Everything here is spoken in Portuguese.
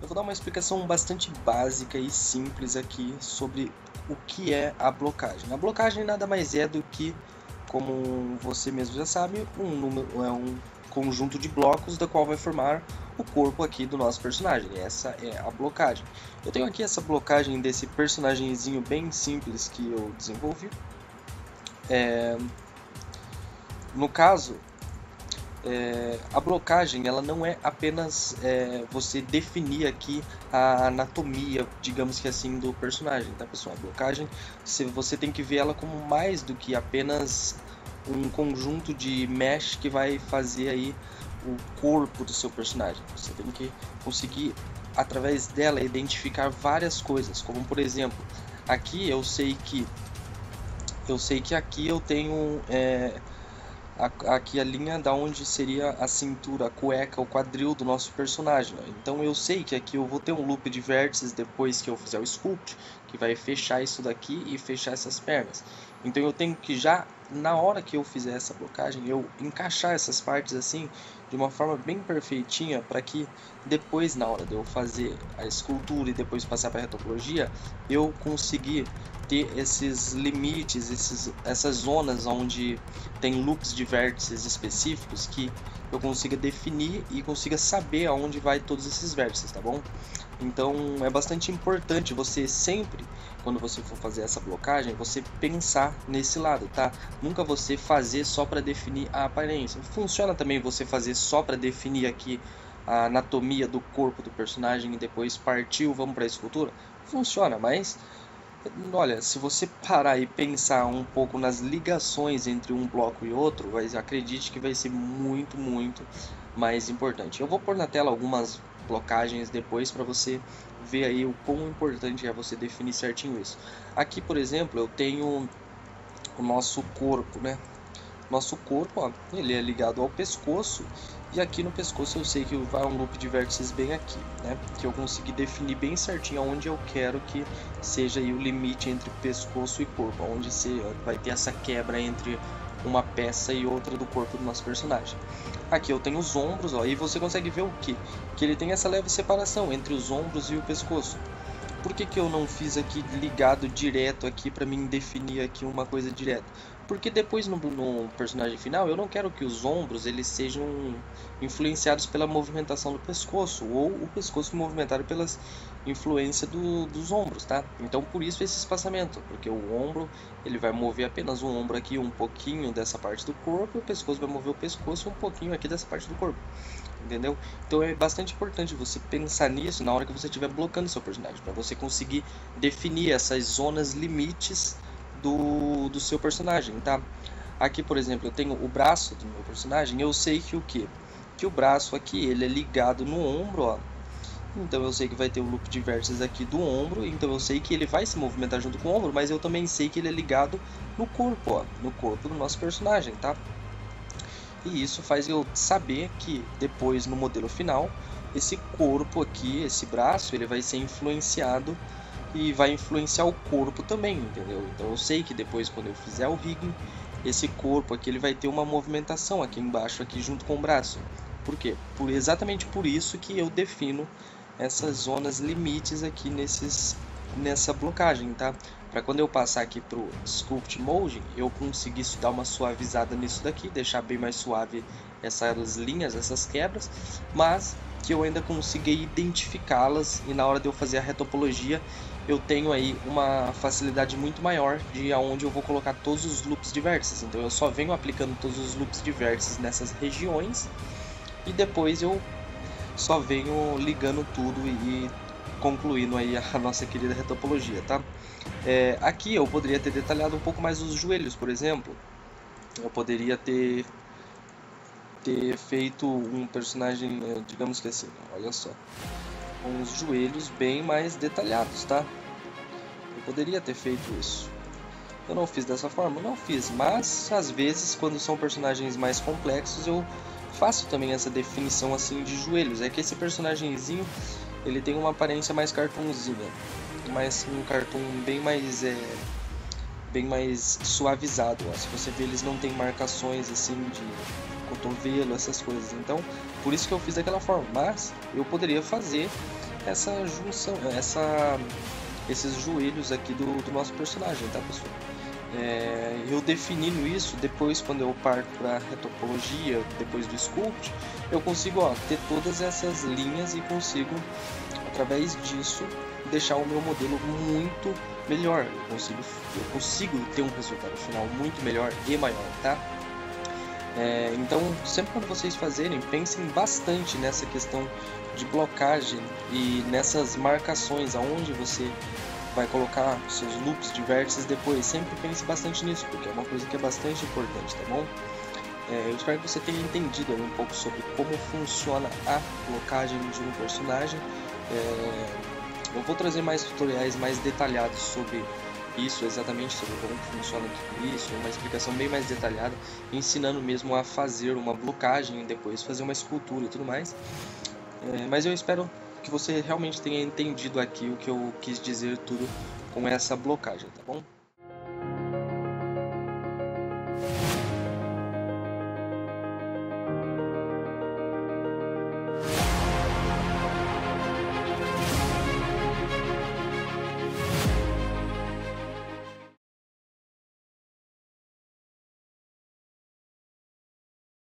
Eu vou dar uma explicação bastante básica e simples aqui sobre o que é a blocagem. A blocagem nada mais é do que, como você mesmo já sabe, um conjunto de blocos da qual vai formar o corpo aqui do nosso personagem. Essa é a blocagem. Eu tenho aqui essa blocagem desse personagemzinho bem simples que eu desenvolvi. No caso, a blocagem ela não é apenas você definir aqui a anatomia, digamos que assim, do personagem, tá pessoal? A blocagem, você tem que ver ela como mais do que apenas um conjunto de mesh que vai fazer aí o corpo do seu personagem. Você tem que conseguir, através dela, identificar várias coisas, como por exemplo, aqui eu sei que aqui eu tenho aqui a linha da onde seria a cintura, a cueca, o quadril do nosso personagem. Então eu sei que aqui eu vou ter um loop de vértices depois que eu fizer o sculpt, que vai fechar isso daqui e fechar essas pernas. Então eu tenho que já, na hora que eu fizer essa blocagem, eu encaixar essas partes assim, de uma forma bem perfeitinha, para que depois, na hora de eu fazer a escultura e depois passar para a retopologia, eu conseguir ter esses limites, essas zonas onde tem loops de vértices específicos que eu consiga definir e consiga saber aonde vai todos esses vértices, tá bom? Então é bastante importante você sempre, quando você for fazer essa blocagem, você pensar nesse lado, tá? Nunca você fazer só para definir a aparência. Funciona também você fazer só para definir aqui a anatomia do corpo do personagem e depois partiu, vamos para a escultura? Funciona, mas olha, se você parar e pensar um pouco nas ligações entre um bloco e outro, acredite que vai ser muito, muito mais importante. Eu vou pôr na tela algumas blocagens depois para você ver aí o quão importante é você definir certinho isso. Aqui, por exemplo, eu tenho o nosso corpo, né? Nosso corpo, ó, ele é ligado ao pescoço, e aqui no pescoço eu sei que vai um loop de vértices bem aqui, né? Que eu consegui definir bem certinho onde eu quero que seja aí o limite entre pescoço e corpo, onde você vai ter essa quebra entre uma peça e outra do corpo do nosso personagem. Aqui eu tenho os ombros, ó, e você consegue ver o que? Que ele tem essa leve separação entre os ombros e o pescoço. Por que eu não fiz aqui ligado direto aqui para mim definir aqui uma coisa direta? Porque depois no personagem final eu não quero que os ombros eles sejam influenciados pela movimentação do pescoço, ou o pescoço movimentado pelas influência dos ombros, tá? Então por isso esse espaçamento, porque o ombro ele vai mover apenas o ombro aqui, um pouquinho dessa parte do corpo, e o pescoço vai mover o pescoço um pouquinho aqui dessa parte do corpo. Entendeu? Então é bastante importante você pensar nisso na hora que você estiver blocando seu personagem, para você conseguir definir essas zonas limites do seu personagem, tá? Aqui, por exemplo, eu tenho o braço do meu personagem, eu sei que o que? Que o braço aqui, ele é ligado no ombro, ó. Então eu sei que vai ter o loop de vértices aqui do ombro, então eu sei que ele vai se movimentar junto com o ombro, mas eu também sei que ele é ligado no corpo, ó, no corpo do nosso personagem, tá? E isso faz eu saber que depois no modelo final, esse corpo aqui, esse braço, ele vai ser influenciado e vai influenciar o corpo também, entendeu? Então eu sei que depois quando eu fizer o rigging, esse corpo aqui ele vai ter uma movimentação aqui embaixo, aqui junto com o braço. Por quê? Exatamente por isso que eu defino essas zonas limites aqui nessa blocagem, tá? Para quando eu passar aqui para o Sculpt Molding, eu conseguir dar uma suavizada nisso daqui, deixar bem mais suave essas linhas, essas quebras, mas que eu ainda consiga identificá-las, e na hora de eu fazer a retopologia, eu tenho aí uma facilidade muito maior de aonde eu vou colocar todos os loops de vértices. Então eu só venho aplicando todos os loops de vértices nessas regiões, e depois eu só venho ligando tudo e concluindo aí a nossa querida retopologia, tá? Aqui eu poderia ter detalhado um pouco mais os joelhos, por exemplo. Eu poderia ter feito um personagem, digamos que assim, olha só, com os joelhos bem mais detalhados, tá? Eu poderia ter feito isso. Eu não fiz dessa forma? Não fiz, mas às vezes quando são personagens mais complexos eu faço também essa definição assim de joelhos. É que esse personagemzinho ele tem uma aparência mais cartoonzinha, mas um cartoon bem mais suavizado, ó. Se você ver, eles não tem marcações assim de cotovelo, essas coisas. Então, por isso que eu fiz daquela forma. Mas eu poderia fazer essa junção, esses joelhos aqui do nosso personagem, tá, pessoal? Eu definindo isso, depois quando eu parto para retopologia, depois do sculpt, eu consigo ter todas essas linhas e consigo, através disso, deixar o meu modelo muito melhor. Eu consigo ter um resultado final muito melhor e maior, tá? Então, sempre quando vocês fazerem, pensem bastante nessa questão de blocagem e nessas marcações, aonde você vai colocar seus loops de vértices depois. Sempre pense bastante nisso, porque é uma coisa que é bastante importante, tá bom? Eu espero que você tenha entendido um pouco sobre como funciona a blocagem de um personagem. Eu vou trazer mais tutoriais mais detalhados sobre isso, exatamente sobre como funciona tudo isso, uma explicação bem mais detalhada, ensinando mesmo a fazer uma blocagem e depois fazer uma escultura e tudo mais. Mas eu espero que você realmente tenha entendido aqui o que eu quis dizer tudo com essa blocagem, tá bom?